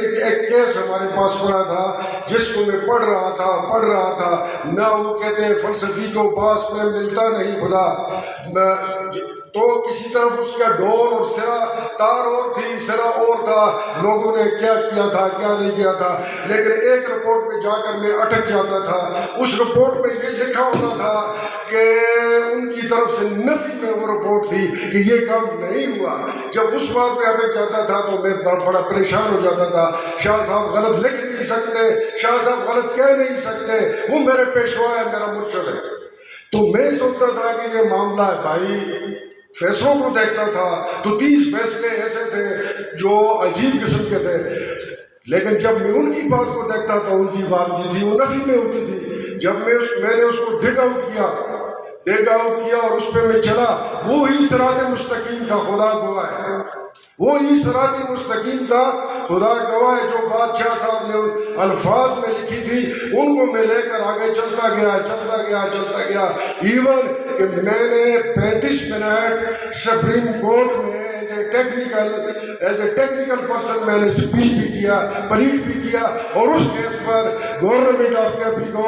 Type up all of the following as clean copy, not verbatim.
ایک کیس ہمارے پاس پڑا تھا جس کو میں پڑھ رہا تھا نہ وہ کہتے ہیں فلسفی کو باس میں ملتا نہیں خدا، تو کسی طرف اس کا ڈور اور سرا تار اور تھی، سرا اور تھا، لوگوں نے کیا کیا تھا کیا نہیں کیا تھا، لیکن ایک رپورٹ میں جا کر میں اٹک جاتا تھا۔ اس رپورٹ میں یہ لکھا ہوتا تھا کہ ان کی طرف سے نفی میں وہ رپورٹ تھی کہ یہ کام نہیں ہوا۔ جب اس بات پہ اٹک جاتا تھا تو میں بڑا پریشان ہو جاتا تھا، شاہ صاحب غلط لکھ نہیں سکتے، شاہ صاحب غلط کہہ نہیں سکتے، وہ میرے پیشوا ہے، میرا مرشد ہے۔ تو میں سوچتا تھا کہ یہ معاملہ ہے بھائی، فیصلوں کو دیکھتا تھا تو 30 فیصلے ایسے تھے جو عجیب قسم کے تھے، لیکن جب میں ان کی بات کو دیکھتا تھا ان کی بات یہ تھی، وہ نفی میں ہوتی تھی۔ جب میں نے اس کو ڈگ آؤٹ کیا اور اس پہ میں چلا، وہی صراط مستقیم تھا، خدا گواہ ہے، وہی صراط مستقیم تھا، خدا گواہ ہے۔ جو بات شاہ صاحب نے الفاظ میں لکھی تھی ان کو میں لے کر آگے چلتا گیا، ایون کہ میں نے 35 منٹ سپریم کورٹ میں ایز اے ٹیکنیکل پرسن میں نے اسپیچ بھی کیا، پلیڈ بھی کیا، اور اس case per government of KP کو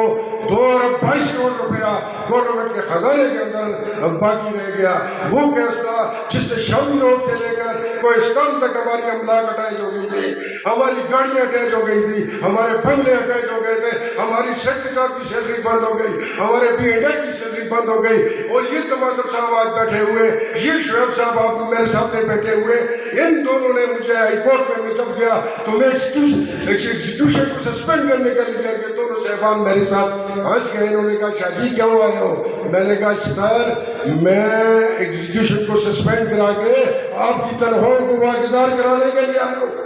2 ارب 22 کروڑ روپیہ گورنمنٹ کے خزانے کے اندر باقی رہ گیا۔ وہ کیس تھا جس سے شامی روڈ سے لے کر کوہستان تک ہماری املاک اٹیچ ہو گئی تھی، ہماری گاڑیاں اٹیچ ہو گئی تھی، ہمارے بنگلے اٹیچ ہو گئے تھے، ہماری سیکٹری صاحب کی سیلری بند ہو گئی، ہمارے PA کی سیلری بند ہو گئی، اور یہ تماشا صاحب آج بیٹھے ہوئے، یہ شعیب صاحب آپ میرے سامنے بیٹھے ہوئے، ان دونوں نے مجھے ہائی کورٹ میں جب گیا تو میں انسٹیٹیوشن کو سسپینڈ کرنے کے لیے گیا کہ دونوں صاحبان میرے ساتھ ہنس گئے۔ انہوں نے کہا شاہ جی کیوں آئے ہو؟ میں نے کہا سر میں ایگزیکیوشن کو سسپینڈ کرا کے آپ کی تنخواہوں کو واگزار کرانے کے لیے آیا ہوں،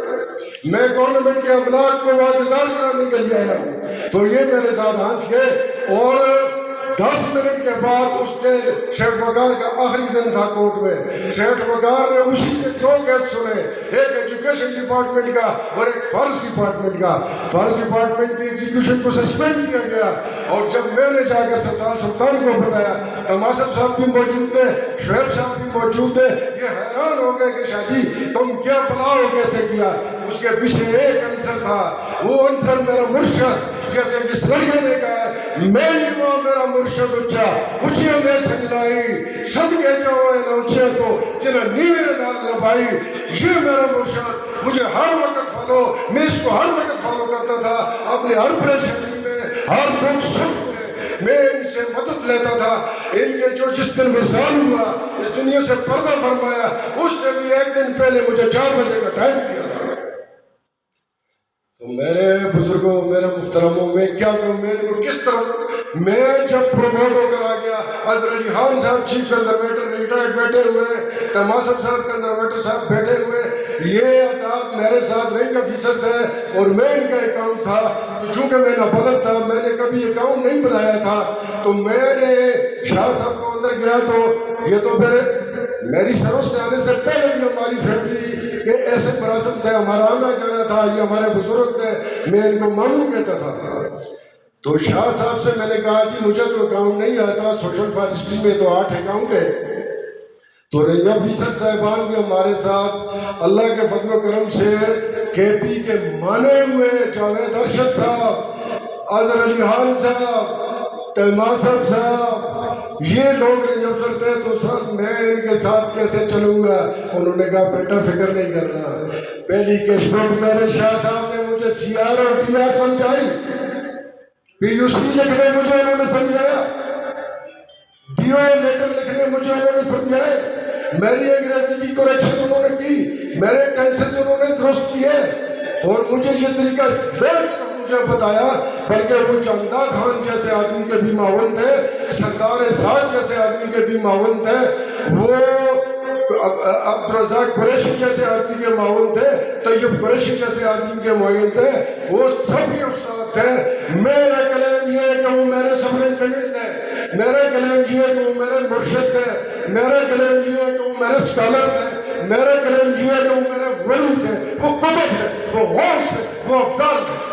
میں گورنمنٹ کے املاک کو واگزار کرانے کے لیے آیا ہوں۔ تو یہ میرے ساتھ ہنس گئے، اور 10 منٹ کے بعد اس نے سیٹ وقار کا آخری دن تھا کورٹ میں، سیٹ وقار نے اسی کے 2 کیس سنے، ایک ایجوکیشن ڈپارٹمنٹ کا اور ایک فارسٹ ڈپارٹمنٹ کا۔ فارسٹ ڈپارٹمنٹ کی ایگزیکیوشن کو سسپینڈ کیا گیا، اور جب میں نے جا کر سردار سلطان کو بتایا، تماسب صاحب بھی موجود تھے، شعیب صاحب بھی موجود تھے، یہ حیران ہو گئے کہ شاہ جی تم کیا بلاؤ کیسے کیا؟ اس کے پیچھے ایک عنصر تھا، وہ عنصر میرا مرشد، جیسے جس لڑکے نے کہا میں نہیں ہوا میرا مرشد اچھا اچھے میں سنجلائی سب کے جوائے نہ اچھے تو جنہیں نیوے نہ بھائی، یہ میرا مرشد مجھے ہر وقت فالو، میں اس کو ہر وقت فالو کرتا تھا، اپنے ہر پریشانی میں، ہر دکھ سکھ میں میں ان سے مدد لیتا تھا۔ ان کے جو جس دن وصال ہوا، اس دنیا سے پردہ فرمایا، اس سے بھی ایک دن پہلے مجھے 4 بجے کا ٹائم دیا تھا۔ تو میرے بزرگوں، میرے محترموں، میں کیا کہوں، میں کس طرح میں جب پروموٹ ہو کر آ گیا، اظہر علی خان صاحب چیف کنزرویٹر ریٹائرڈ بیٹھے ہوئے، تماسب صاحب کنزرویٹر صاحب بیٹھے ہوئے، یہ افراد میرے ساتھ رینک آفیسر تھے اور میں ان کا اکاؤنٹ تھا، تو چونکہ میں نابلد تھا، میں نے کبھی اکاؤنٹ نہیں بنایا تھا، تو میں نے شاہ صاحب کو اندر گیا تو یہ تو میری سروس سے آنے سے پہلے بھی ہماری فیملی کہ ایسے مراسم تھے، ہمارا آنا جانا تھا، یہ ہمارے بزرگ تھے، میں ان کو ماموں کہتا تھا۔ تو شاہ صاحب سے میں نے کہا جی مجھے تو اکاؤنٹ نہیں آتا، سوشل فارسٹری میں تو 8 اکاؤنٹ ہے۔ تو رینک آفیسر صاحبان بھی ہمارے ساتھ اللہ کے فضل و کرم سے KP کے مانے ہوئے جاوید ارشد صاحب، اظہر علی خان صاحب، تماسب صاحب، یہ لوگ رینک آفیسر تھے۔ تو سر میں ان کے ساتھ کیسے چلوں گا؟ انہوں نے کہا بیٹا فکر نہیں کرنا، پہلی کیش بک میرے شاہ صاحب نے مجھے CR اور TR سمجھائی، PUC لکھنے مجھے انہوں نے سمجھایا، DO لیٹر لکھنے مجھے انہوں نے سمجھائے، میری انگریزی کی کریکشن انہوں نے کی، میرے ٹینسز انہوں نے درست کیے، اور مجھے یہ طریقہ بیسٹ مجھے بتایا۔ بلکہ وہ چندہ خان جیسے آدمی کے بھی معاون تھے، سردار ساج جیسے آدمی کے بھی معاون تھے، وہ عبدالرزاق قریشی جیسے آدمی کے معاون تھے، طیب قریشی جیسے آدمی کے معاون تھے، وہ سب کے استاد تھے۔ میرا کلام یہ ہے کہ وہ میرے سپرنٹینڈنٹ تھے، میرا کلام یہ ہے کہ وہ میرے مرشد تھے، میرا کلام یہ ہے کہ وہ میرے اسکالر تھے، میرا کلام یہ ہے کہ وہ میرے ولی تھے، وہ قطب تھے، وہ غوث تھے، وہ ابدال تھے۔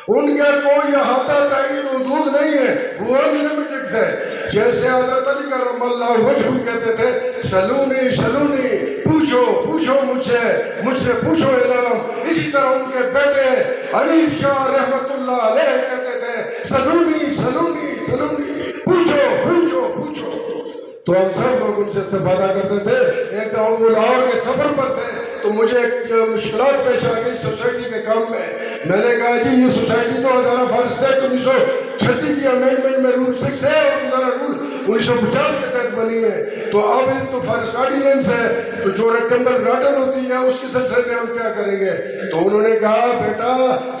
ان کا کوئی احاطہ تعین حدود نہیں ہے، وہ انلمیٹڈ ہے. جیسے حضرت علی کرم اللہ وجہ کہتے تھے سلونی سلونی، پوچھو پوچھو مجھ سے پوچھو علم. اسی طرح ان کے بیٹے علی شاہ رحمت اللہ علیہ کہتے تھے سلونی سلونی سلونی، پوچھو پوچھو پوچھو. تو ہم سب لوگ ان سے استفادہ کرتے تھے. ایک دفعہ وہ لاہور کے سفر پر تھے تو مجھے ایک مشکلات پیش آ گئی سوسائٹی کے کام میں. میں نے کہا جی یہ سوسائٹی تو ہزارہ فارسٹ ایکٹ 1936 کی امینڈمنٹ میں رول 6 ہے اور ہزارہ رول 1950 کے تحت بنی ہے. تو اب اس تو فارسٹ آرڈیننس ہے، تو جو ریکٹمبر گارڈن ہوتی ہے اس کے سلسلے میں ہم کیا کریں گے؟ تو انہوں نے کہا بیٹا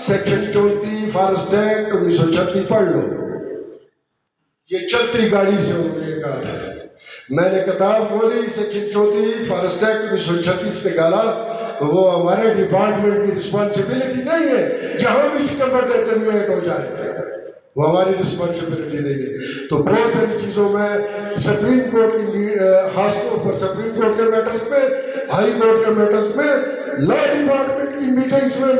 سیکشن 34 فارسٹ ایکٹ 1936 پڑھ لو. یہ چلتی گاڑی سے انہوں نے کہا تھا. میں نے کتاب کھولی سیکشن 34 فارسٹ ایکٹ 1936 نکالا تو وہ ہمارے ڈپارٹمنٹ کی رسپانسبلٹی نہیں ہے. جہاں بھی ٹرمینیٹ ہو جائے وہ ہماری رسپانسبلٹی نہیں ہے. تو بہت ساری چیزوں میں سپریم کورٹ کی خاص طور پر سپریم کورٹ کے میٹرز میں، ہائی کورٹ کے میٹرز میں، لا ڈپارٹمنٹ کی میٹنگز میں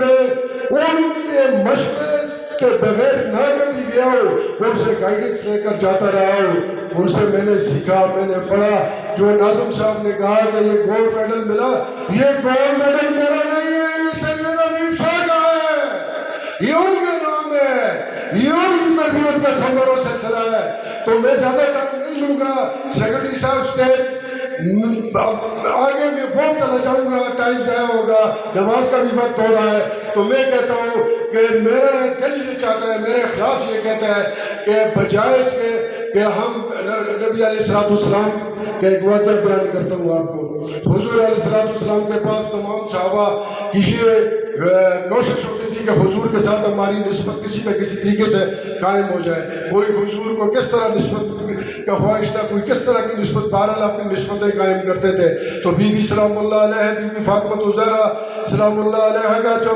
ان کے مشورے کے بغیر نہ کبھی گیا ہوں، ان سے گائیڈنس لے کر جاتا رہا ہوں. ان سے میں نے سیکھا، میں نے پڑھا. جو ناظم صاحب نے کہا کہ یہ گولڈ میڈل ملا، یہ گولڈ میڈل میرا نہیں ہے، یہ سید حنیف شاہ کا ہے، یہ ان کا نام ہے، یہ ان کی تربیت کا ثمر و سلسلہ ہے. تو میں زیادہ ٹائم نہیں لوں گا. سیکرٹری صاحب اسٹیٹ آگے میں بہت چلا جاؤں گا، ٹائم ضائع ہوگا، نماز کا بھی وقت ہو رہا ہے. تو میں کہتا ہوں کہ میرا دل یہ چاہتا ہے، میرا اخلاص یہ کہتا ہے کہ بجائے اس کے کہ ہم نبی علیہ السلام کا ایک واقعہ بیان کرتا ہوں آپ کو. حضور علیہ السلام کے پاس تمام صحابہ کی یہ کوشش ہوتی تھی کہ حضور کے ساتھ ہماری نسبت کسی نہ کسی طریقے سے قائم ہو جائے. کوئی حضور کو کس طرح نسبت کا خواہش تھا، کوئی کس طرح کی نسبت، بہرحال اپنی نسبتیں قائم کرتے تھے. تو بی بی سلام اللہ علیہ، بی بی فاطمہ زہرا سلام اللہ علیہ کا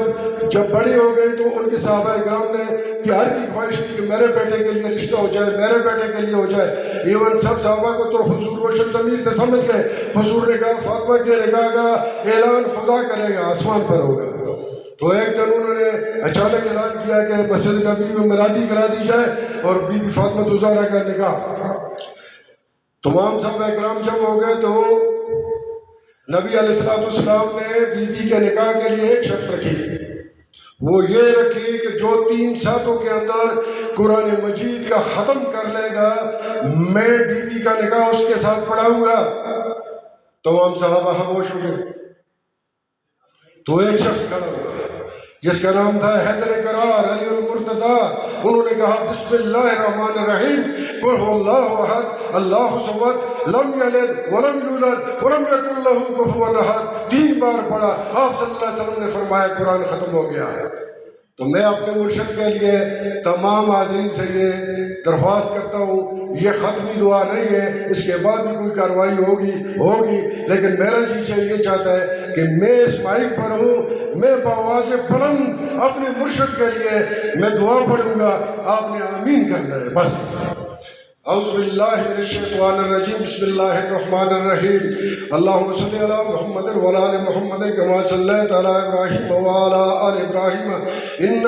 جب بڑی ہو گئی تو ان کے صحابہ کرام نے کہ ہر کی خواہش تھی کہ میرے بیٹے کے لیے رشتہ ہو جائے، میرے بیٹے کے لیے ہو جائے. ایون سب صحابہ کو تو حضور روشن ضمیر سے سمجھ گئے. حضور نے کہا فاطمہ کے نکاح کا اعلان خدا کرے گا، آسمان پر ہوگا. تو ایک دن انہوں نے اچانک اعلان کیا کہ مسجد نبی میں مرادی کرا دی جائے اور بی بی فاطمہ زہرا کا نکاح. تمام صحابہ کرام جب ہو گئے تو نبی علیہ السلام نے بی بی کے نکاح کے لیے ایک شرط رکھی. وہ یہ رکھی کہ جو 3 ساتوں کے اندر قرآن مجید کا ختم کر لے گا میں بی بی کا نکاح اس کے ساتھ پڑھاؤں گا. تمام صحابہ خاموش ہو گئے. تو ایک شخص کھڑا ہوا جس کا نام تھا حیدر کرار علی المرتضیٰ. انہوں نے کہا بسم اللہ الرحمن الرحیم قل هو اللہ احد اللہ الصمد لم یلد ولم یولد ولم یکن لہ کفوا احد. 3 بار پڑھا. آپ صلی اللہ علیہ وسلم نے فرمایا قرآن ختم ہو گیا. تو میں اپنے مرشد کے لیے تمام حاضرین سے یہ درخواست کرتا ہوں، یہ ختمی دعا نہیں ہے، اس کے بعد بھی کوئی کارروائی ہوگی لیکن میرا جی یہ چاہتا ہے کہ میں اس مائک پر ہوں، میں بآواز بلند اپنے مرشد کے لیے میں دعا پڑھوں گا، آپ نے آمین کرنا ہے بس. اعوذ باللہ من الشیطان الرجیم بسم اللہ الرحمن الرحیم اللہم صلی علی محمد وعلی آل محمد کما صلیت علی ابراہیم وعلی آل ابراہیم